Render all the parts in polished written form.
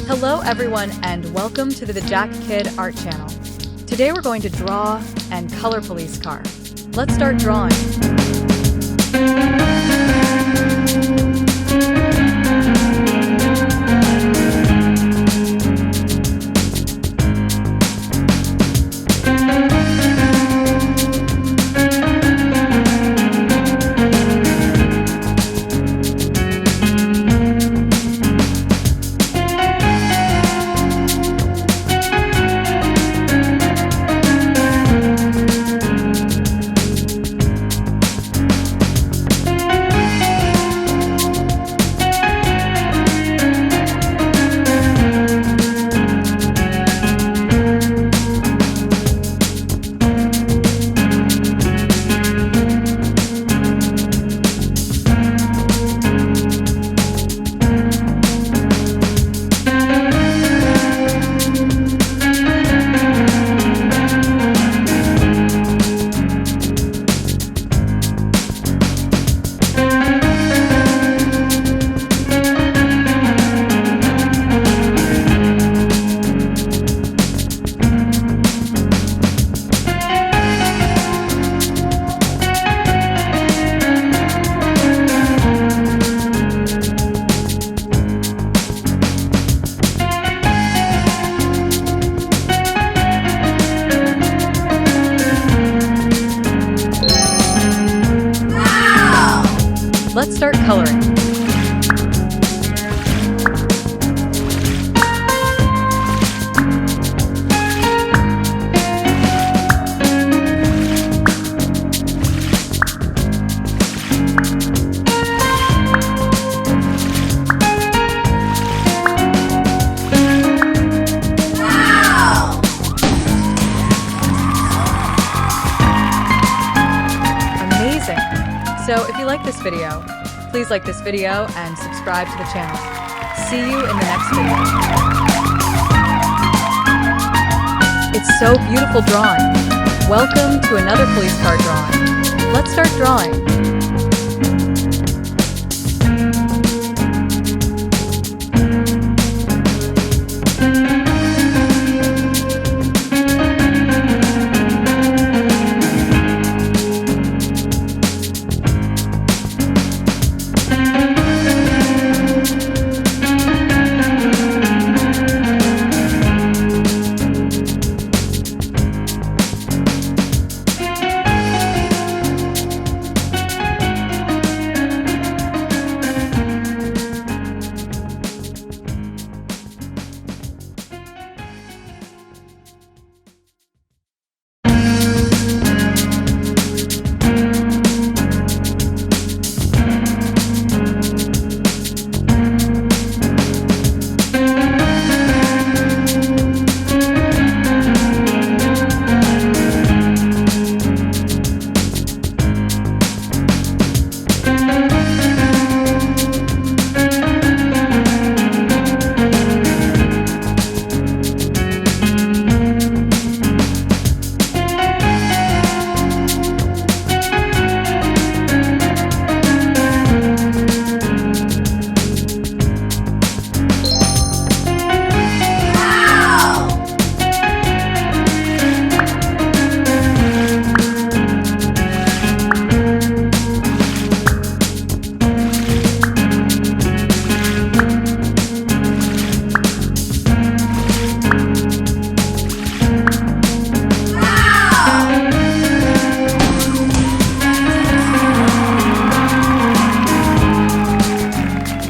Hello everyone and welcome to the Jack Kid Art Channel. Today we're going to draw and color police car. Let's start drawing. Let's start coloring. Amazing! So if you like this video, please like this video and subscribe to the channel. See you in the next video. It's so beautiful drawing. Welcome to another police car drawing. Let's start drawing.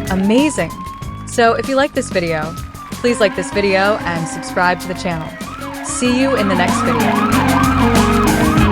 Amazing! So if you like this video, please like this video and subscribe to the channel. See you in the next video.